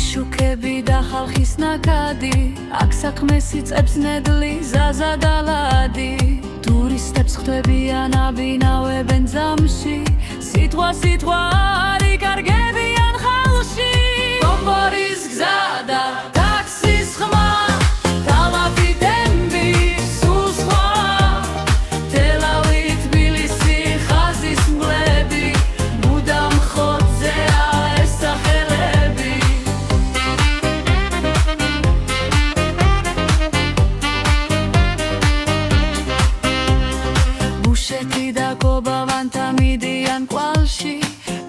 შუქები და ხალხის ნაკადი, აქ საქმეს იწყებს ნედლი ზაზა და ლადი. ტურისტებს ხვდებიან აბინავებენ ძამში, სიტყვა არ იკარგებიან ხალხში. ბომბორის გზა და ტაქსის ხმა, თალაფი ტემპი სულ სხვა, თელავი თბილისი ხაზის მგლები, მუდამ ხოთზეა ეს სახელები. ბუშეთი და კობავანთა მიდიან კვალში,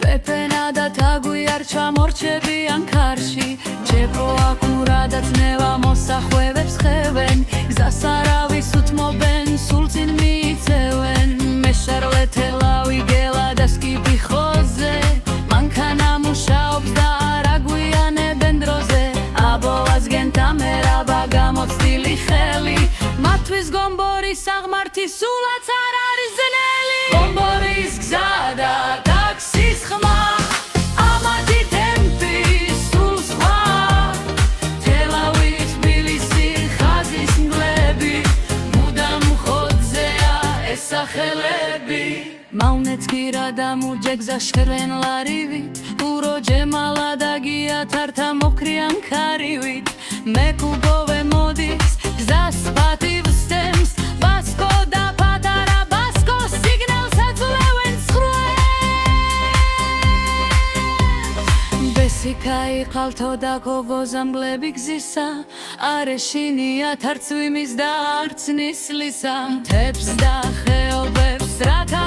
პეპენა და თაგვი არ ჩამორჩებიან ქარში. ჯეპო აქურადაც ნევა მოსახვევებს ხევენ, გზას არავის უთმობენ, სულ წინ მიიწევენ. მეშარლე თელავი გელა და სკიპი ხოზე, მანქანა მუშაობს და არ აგვიანებენ დროზე. აბოლაზგენ თამერაბა გამოცდილი ხელი, მათთვის გომბორის აღმართი სულაც არ არის ძნელი. ბომბორის გზა და ტაქსის ხმა, ამათი ტემპი სულ სხვა, თელავი თბილისი ხაზის მგლები, მუდამ ხოთზეა ეს სახელები. მავნეც გირა და მურჯე გზა შხერვენ ლარივით, ურო ჯემალა და გიათართა მოქრიან ქარივით. მეკუბოვე მოდის გზას პატივს სცემს, ბასკო და პატარა ბასკო სიგნალს აწვევენ სხვებს. ბესიკაი ყალთო და კოვოზა მგლები გზისა, არ ეშინიათ არც ვიმის და არც ნისლისა. მთებს და ხეობებს რათა